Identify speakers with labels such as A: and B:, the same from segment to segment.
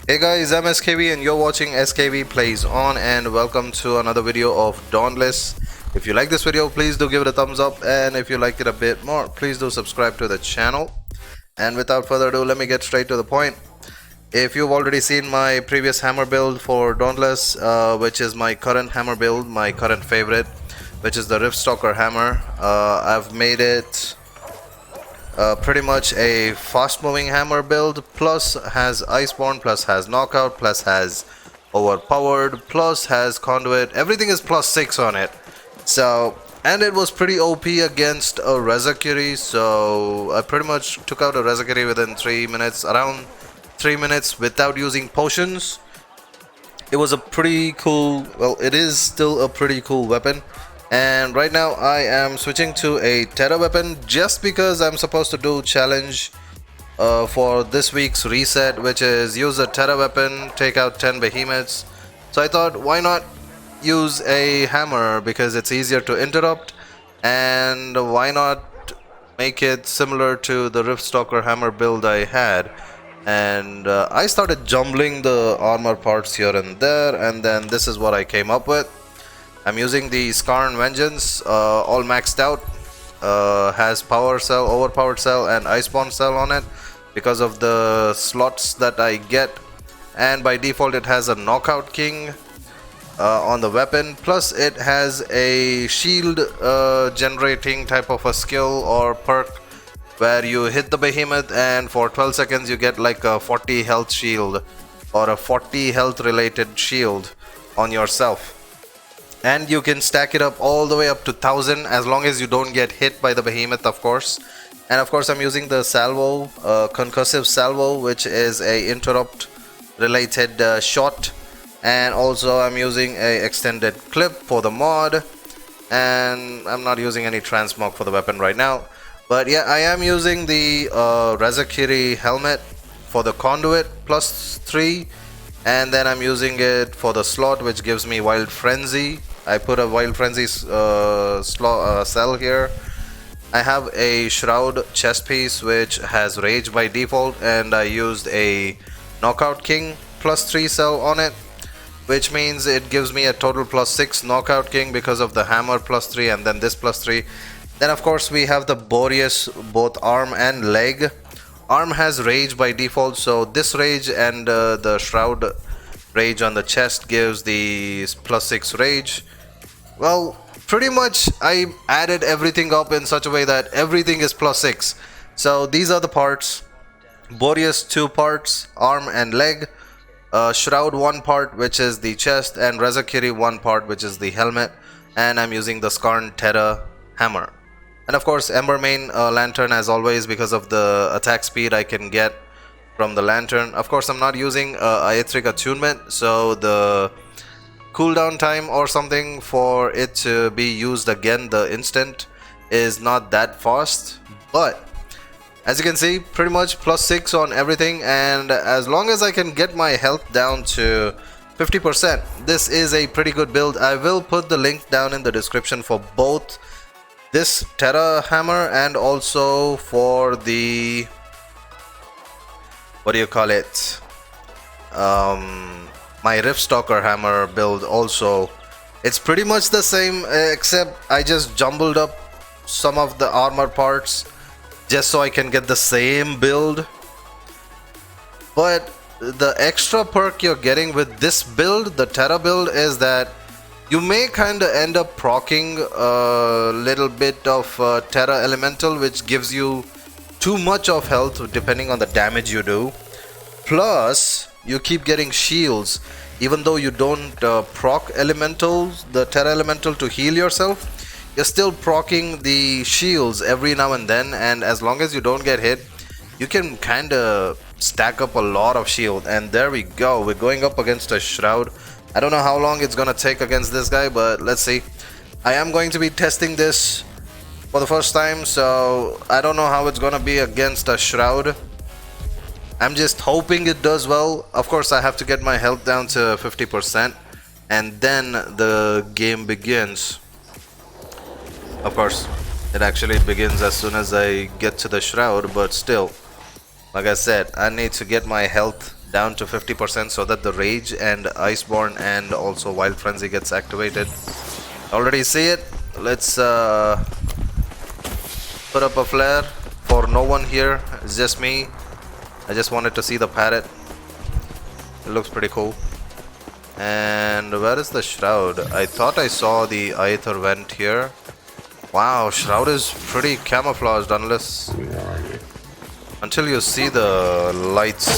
A: Hey guys, I'm SKV and you're watching SKV Plays On, and welcome to another video of Dauntless. If you like this video, please do give it a thumbs up, and if you liked it a bit more, please do subscribe to the channel. And without further ado, let me get straight to the point. If you've already seen my previous hammer build for Dauntless, which is my current hammer build, my current favorite, which is the Stalker hammer, I've made it pretty much a fast moving hammer build, plus has iceborne, plus has knockout, plus has overpowered, plus has conduit. Everything is +6 on it. So, and it was pretty OP against a Rezakiri, so I pretty much took out a Rezakiri within 3 minutes, around 3 minutes, without using potions. It was a pretty cool, well, it is still a pretty cool weapon. And right now I am switching to a Terra weapon just because I'm supposed to do challenge for this week's reset, which is use a Terra weapon, take out 10 behemoths. So I thought, why not use a hammer, because it's easier to interrupt, and why not make it similar to the Stalker hammer build I had. And I started jumbling the armor parts here and there, and then this is what I came up with. I'm using the Skarn Vengeance, all maxed out, has power cell, overpowered cell, and iceborne cell on it because of the slots that I get, and by default it has a knockout king on the weapon, plus it has a shield generating type of a skill or perk where you hit the behemoth and for 12 seconds you get like a 40 health shield or a 40 health related shield on yourself. And you can stack it up all the way up to 1000 as long as you don't get hit by the behemoth, of course. And of course I'm using the salvo, concussive salvo, which is a interrupt related shot. And also I'm using a extended clip for the mod. And I'm not using any transmog for the weapon right now. But yeah, I am using the Rezakiri helmet for the conduit +3. And then I'm using it for the slot, which gives me Wild Frenzy. I put a Wild Frenzy cell here. I have a Shroud chest piece which has Rage by default, and I used a Knockout King +3 cell on it, which means it gives me a total +6 Knockout King because of the hammer +3 and then this +3. Then of course we have the Boreas, both arm and leg. Arm has Rage by default, so this Rage and the Shroud Rage on the chest gives the +6 Rage. Well, pretty much I added everything up in such a way that everything is +6. So these are the parts: Boreas 2 parts, arm and leg, Shroud 1 part, which is the chest, and Rezakiri 1 part, which is the helmet. And I'm using the Skarn Terra hammer. And of course Embermane lantern as always, because of the attack speed I can get from the lantern. Of course I'm not using Aetheric attunement, so the cooldown time or something for it to be used again the instant is not that fast. But as you can see, pretty much +6 on everything, and as long as I can get my health down to 50%, this is a pretty good build. I will put the link down in the description for both this Terra hammer and also for the, what do you call it, my Stalker hammer build also. It's pretty much the same, except I just jumbled up some of the armor parts just so I can get the same build. But the extra perk you're getting with this build, the Terra build, is that you may kind of end up proccing a little bit of Terra Elemental, which gives you too much of health depending on the damage you do. Plus, you keep getting shields. Even though you don't proc elementals, the Terra Elemental, to heal yourself, you're still proccing the shields every now and then. And as long as you don't get hit, you can kind of stack up a lot of shield. And there we go, we're going up against a Shroud. I don't know how long it's gonna take against this guy, but let's see. I am going to be testing this for the first time, so I don't know how it's gonna be against a Shroud. I'm just hoping it does well. Of course I have to get my health down to 50% and then the game begins. Of course it actually begins as soon as I get to the Shroud, but still, like I said, I need to get my health down to 50% so that the Rage and Iceborne and also Wild Frenzy gets activated. Already see it. Let's put up a flare for no one here. It's just me. I just wanted to see the parrot. It looks pretty cool. And where is the Shroud? I thought I saw the Aether vent here. Wow, Shroud is pretty camouflaged unless... until you see the lights.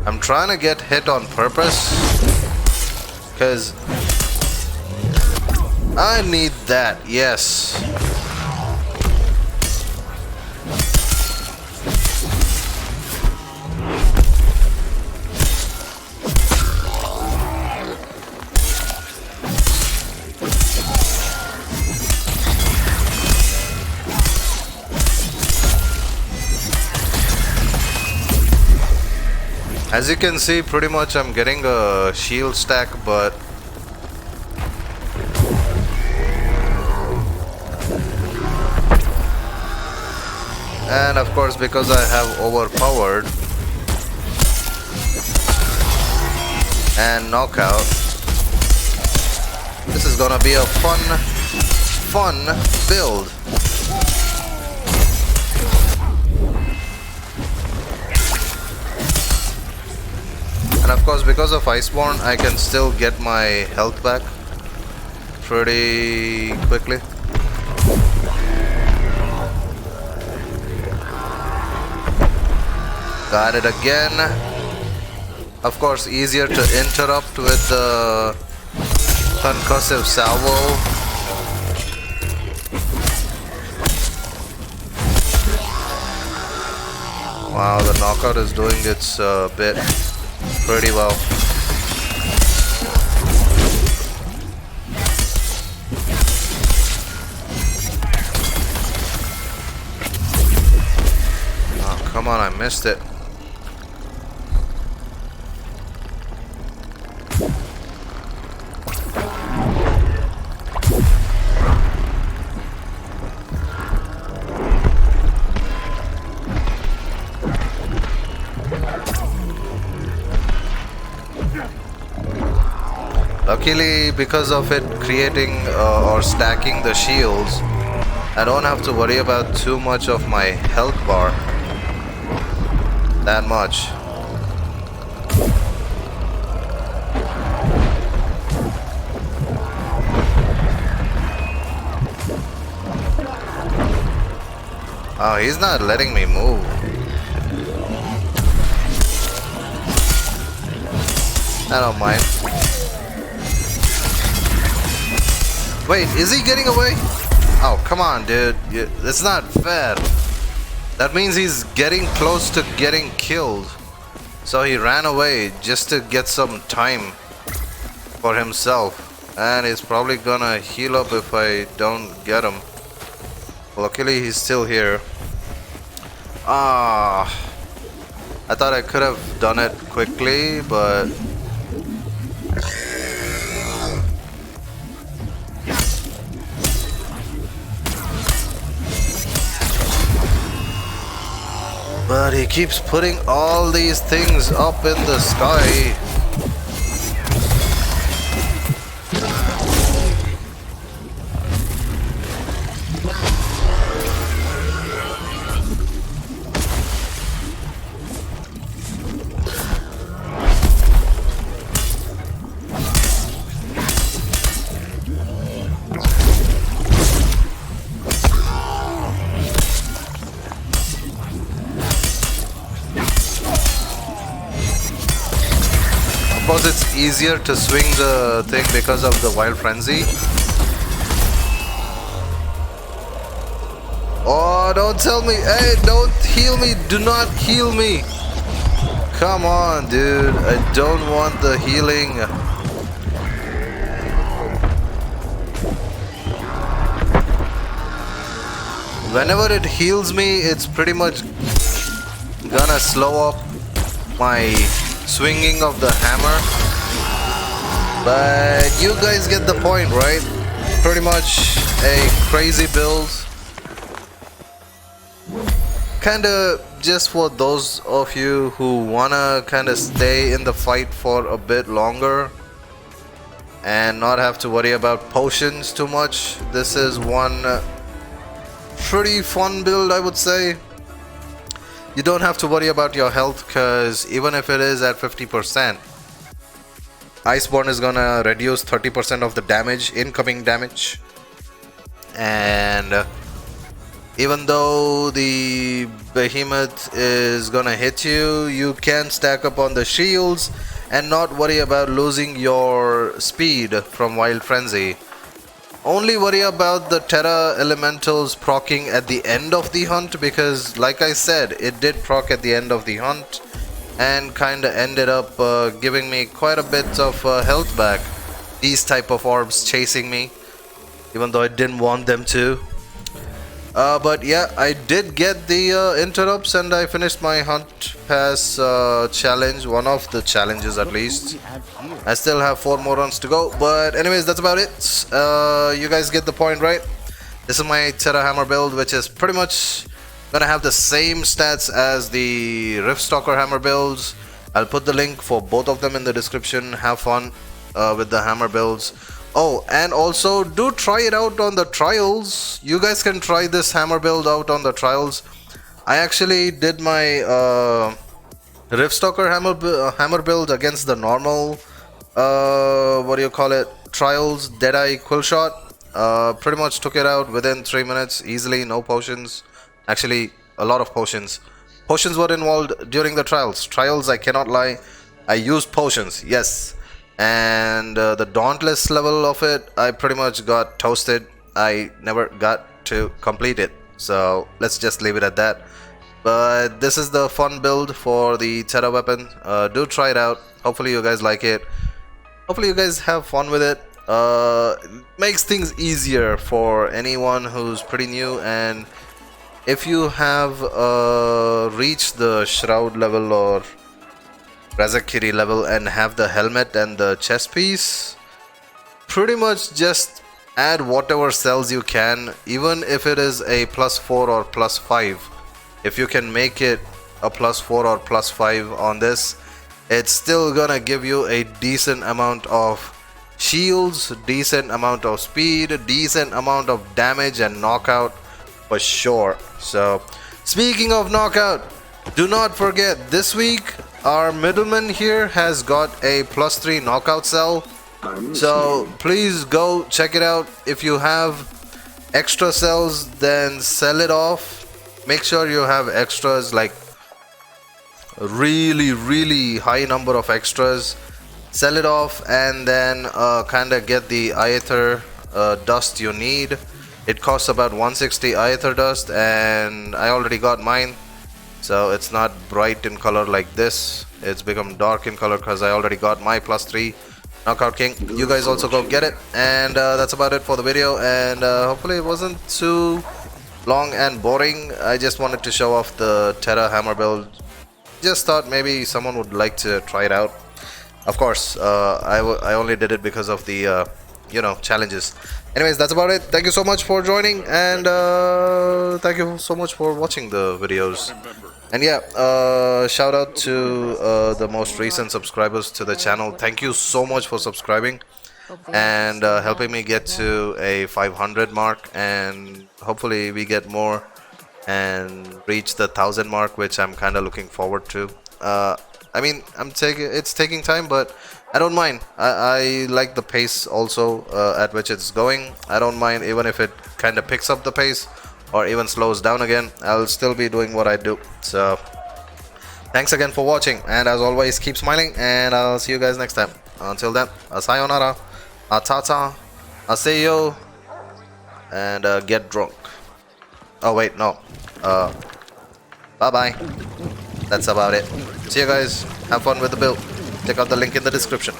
A: I'm trying to get hit on purpose because I need that, yes. As you can see, pretty much I'm getting a shield stack, but and of course because I have overpowered and knockout, this is gonna be a fun build. And of course because of Iceborne I can still get my health back pretty quickly. Got it again. Of course easier to interrupt with the concussive salvo. Wow, the knockout is doing its bit pretty well. Oh, come on, I missed it. Luckily, because of it creating or stacking the shields, I don't have to worry about too much of my health bar. That much. Oh, he's not letting me move. I don't mind. Wait, is he getting away? Oh, come on, dude. It's not fair. That means he's getting close to getting killed. So he ran away just to get some time for himself. And he's probably gonna heal up if I don't get him. Luckily, he's still here. Ah, I thought I could have done it quickly, but... But he keeps putting all these things up in the sky. Suppose it's easier to swing the thing because of the Wild Frenzy. Oh, don't tell me. Hey, don't heal me. Do not heal me. Come on, dude. I don't want the healing. whenever it heals me, it's pretty much gonna slow up my swinging of the hammer. But you guys get the point, right? Pretty much a crazy build. Kinda just for those of you who wanna kinda stay in the fight for a bit longer and not have to worry about potions too much. This is one pretty fun build, I would say. You don't have to worry about your health, because even if it is at 50%, Iceborne is gonna reduce 30% of the damage, incoming damage. And even though the behemoth is gonna hit you, you can stack up on the shields and not worry about losing your speed from Wild Frenzy. Only worry about the Terra elementals proccing at the end of the hunt, because like I said, it did proc at the end of the hunt and kinda ended up giving me quite a bit of health back. These type of orbs chasing me, even though I didn't want them to. But yeah, I did get the interrupts and I finished my hunt pass challenge, one of the challenges at least. I still have 4 more runs to go, but anyways, that's about it. You guys get the point, right? This is my Terra Hammer build, which is pretty much gonna have the same stats as the Stalker Hammer builds. I'll put the link for both of them in the description. Have fun with the hammer builds. Oh, and also do try it out on the trials. You guys can try this hammer build out on the trials. I actually did my Stalker hammer build against the normal trials Deadeye Quill Shot. Pretty much took it out within 3 minutes easily, no potions. Actually, a lot of potions. Potions were involved during the trials, I cannot lie. I used potions, yes. And the Dauntless level of it, I pretty much got toasted. I never got to complete it, so let's just leave it at that. But this is the fun build for the Terra weapon. Do try it out. Hopefully you guys like it. Hopefully you guys have fun with it. Makes things easier for anyone who's pretty new, and if you have reached the Shroud level or Razakiri level and have the helmet and the chest piece, pretty much just add whatever cells you can, even if it is a +4 or +5. If you can make it a +4 or +5 on this, it's still gonna give you a decent amount of shields, decent amount of speed, decent amount of damage and knockout for sure. So speaking of knockout, do not forget, this week our middleman here has got a +3 knockout cell, so please go check it out. If you have extra cells, then sell it off. Make sure you have extras, like a really high number of extras. Sell it off and then kinda get the Aether dust you need. It costs about 160 Aether dust, and I already got mine. So it's not bright in color like this. It's become dark in color because I already got my +3 Knockout King. You guys also go get it. And that's about it for the video. And hopefully it wasn't too long and boring. I just wanted to show off the Terra Hammer build. Just thought maybe someone would like to try it out. Of course, I only did it because of the challenges. Anyways, that's about it. Thank you so much for joining, and thank you so much for watching the videos. And yeah, shout out to the most recent subscribers to the channel. Thank you so much for subscribing and helping me get to a 500 mark, and hopefully we get more and reach the 1000 mark, which I'm kind of looking forward to. I mean, it's taking time, but I don't mind. I like the pace also at which it's going. I don't mind even if it kind of picks up the pace or even slows down again. I'll still be doing what I do. So thanks again for watching, and as always, keep smiling, and I'll see you guys next time. Until then, sayonara, tata, aseyo, and get drunk. Oh wait, no. Bye bye. That's about it. See you guys. Have fun with the build. Check out the link in the description.